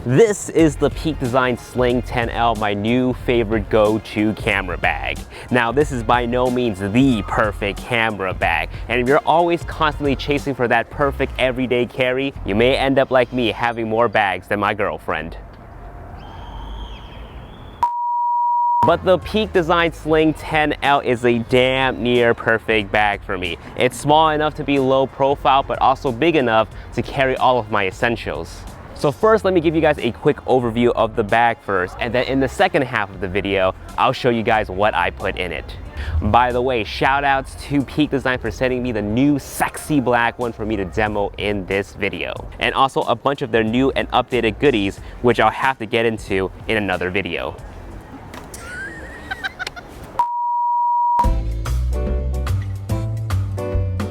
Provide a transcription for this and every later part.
This is the Peak Design Sling 10L, my new favorite go-to camera bag. Now, this is by no means the perfect camera bag, and if you're always constantly chasing for that perfect everyday carry, you may end up like me, having more bags than my girlfriend. But the Peak Design Sling 10L is a damn near perfect bag for me. It's small enough to be low profile, but also big enough to carry all of my essentials. So first, let me give you guys a quick overview of the bag first, and then in the second half of the video, I'll show you guys what I put in it. By the way, shout outs to Peak Design for sending me the new sexy black one for me to demo in this video. And also a bunch of their new and updated goodies, which I'll have to get into in another video.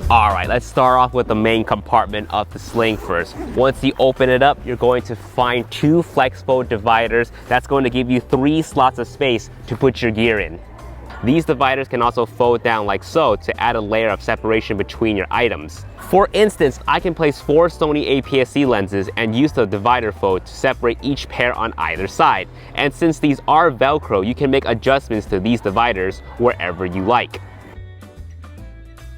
Alright, let's start off with the main compartment of the Sling first. Once you open it up, you're going to find two flex fold dividers. That's going to give you 3 slots of space to put your gear in. These dividers can also fold down like so to add a layer of separation between your items. For instance, I can place 4 Sony APS-C lenses and use the divider fold to separate each pair on either side. And since these are Velcro, you can make adjustments to these dividers wherever you like.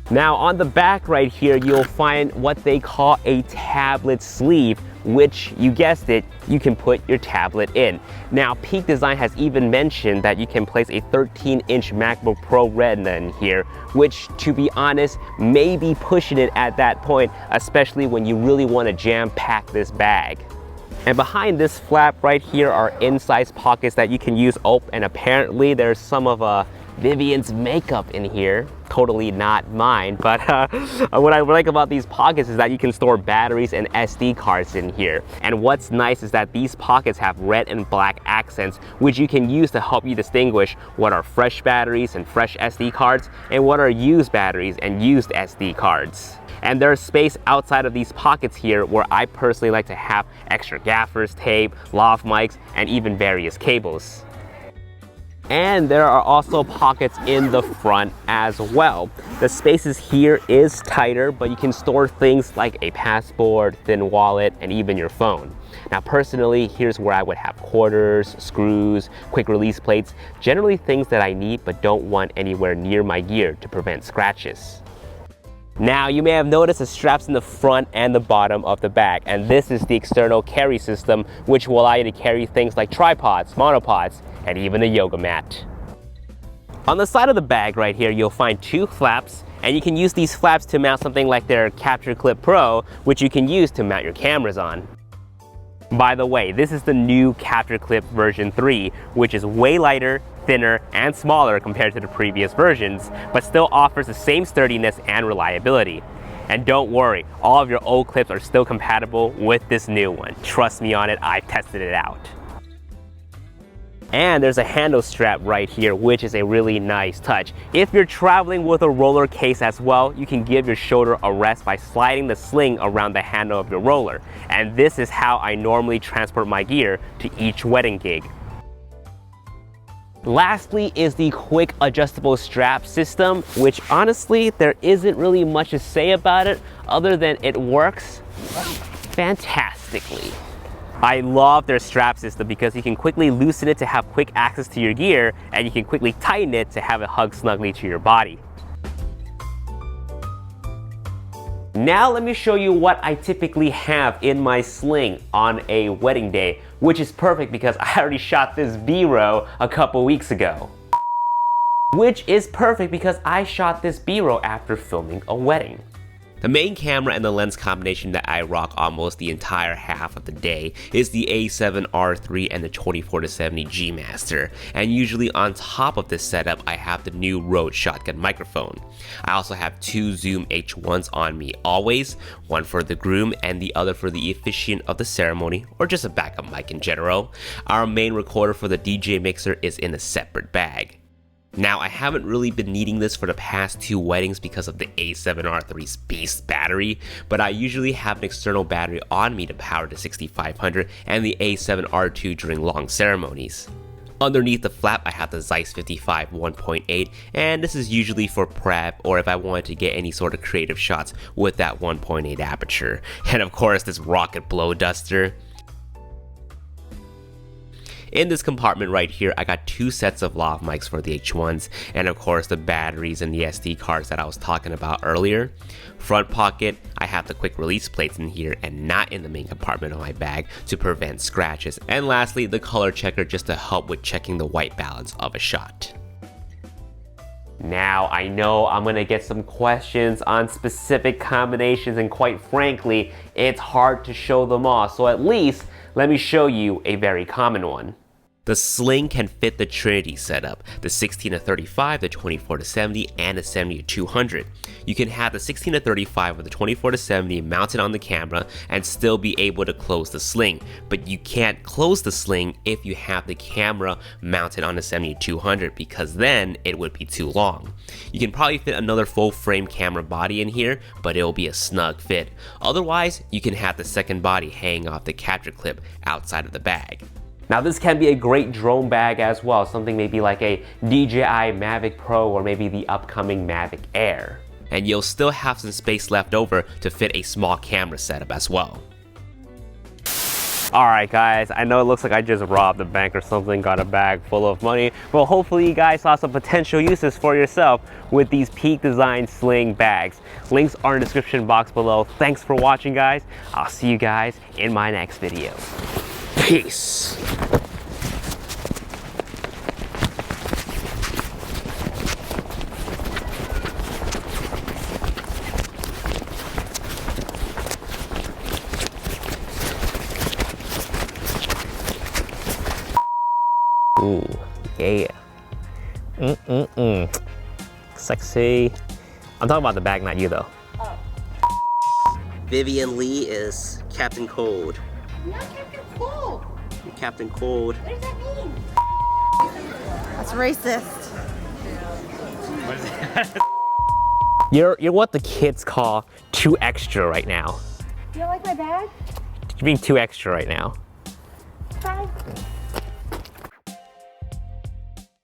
Now on the back right here, you'll find what they call a tablet sleeve, which, you guessed it, you can put your tablet in. Now Peak Design has even mentioned that you can place a 13-inch MacBook Pro Retina in here, which, to be honest, may be pushing it at that point, especially when you really want to jam-pack this bag. And behind this flap right here are in-size pockets that you can use. Oh, and apparently there's some of Vivian's makeup in here. Totally not mine, but what I like about these pockets is that you can store batteries and SD cards in here. And what's nice is that these pockets have red and black accents, which you can use to help you distinguish what are fresh batteries and fresh SD cards, and what are used batteries and used SD cards. And there's space outside of these pockets here where I personally like to have extra gaffers, tape, lav mics, and even various cables. And there are also pockets in the front as well. The spaces here is tighter, but you can store things like a passport, thin wallet, and even your phone. Now personally, here's where I would have quarters, screws, quick release plates, generally things that I need but don't want anywhere near my gear to prevent scratches. Now, you may have noticed the straps in the front and the bottom of the bag, and this is the external carry system, which will allow you to carry things like tripods, monopods, and even a yoga mat. On the side of the bag right here, you'll find 2 flaps, and you can use these flaps to mount something like their Capture Clip Pro, which you can use to mount your cameras on. By the way, this is the new Capture Clip version 3, which is way lighter, thinner, and smaller compared to the previous versions, but still offers the same sturdiness and reliability. And don't worry, all of your old clips are still compatible with this new one. Trust me on it, I've tested it out. And there's a handle strap right here, which is a really nice touch. If you're traveling with a roller case as well, you can give your shoulder a rest by sliding the sling around the handle of your roller. And this is how I normally transport my gear to each wedding gig. Lastly is the quick adjustable strap system, which honestly, there isn't really much to say about it other than it works fantastically. I love their strap system because you can quickly loosen it to have quick access to your gear, and you can quickly tighten it to have it hug snugly to your body. Now let me show you what I typically have in my sling on a wedding day, which is perfect because I already shot this B-roll a couple weeks ago. Which is perfect because I shot this B-roll after filming a wedding. The main camera and the lens combination that I rock almost the entire half of the day is the A7R3 and the 24-70 G Master, and usually on top of this setup I have the new Rode shotgun microphone. I also have 2 Zoom H1s on me always, one for the groom and the other for the officiant of the ceremony, or just a backup mic in general. Our main recorder for the DJ mixer is in a separate bag. Now, I haven't really been needing this for the past 2 weddings because of the A7R3's beast battery, but I usually have an external battery on me to power the 6500 and the A7R2 during long ceremonies. Underneath the flap, I have the Zeiss 55 1.8, and this is usually for prep or if I wanted to get any sort of creative shots with that 1.8 aperture. And of course, this rocket blow duster. In this compartment right here, I got 2 sets of lav mics for the H1s, and of course the batteries and the SD cards that I was talking about earlier. Front pocket, I have the quick release plates in here and not in the main compartment of my bag to prevent scratches. And lastly, the color checker just to help with checking the white balance of a shot. Now, I know I'm gonna get some questions on specific combinations, and quite frankly, it's hard to show them all, so at least let me show you a very common one. The Sling can fit the Trinity setup, the 16-35, the 24-70, and the 70-200. You can have the 16-35 or the 24-70 mounted on the camera and still be able to close the Sling, but you can't close the Sling if you have the camera mounted on the 70-200 because then it would be too long. You can probably fit another full frame camera body in here, but it will be a snug fit. Otherwise, you can have the second body hang off the capture clip outside of the bag. Now this can be a great drone bag as well, something maybe like a DJI Mavic Pro or maybe the upcoming Mavic Air. And you'll still have some space left over to fit a small camera setup as well. Alright guys, I know it looks like I just robbed a bank or something, got a bag full of money. Well, hopefully you guys saw some potential uses for yourself with these Peak Design Sling bags. Links are in the description box below. Thanks for watching guys. I'll see you guys in my next video. Peace. Ooh, yeah. Sexy. I'm talking about the bag, not you though. Oh. Vivian Lee is Captain Cold. I'm not Captain Cold. You're Captain Cold. What does that mean? That's racist. What is that? You're what the kids call too extra right now. You don't like my bag? You're being too extra right now.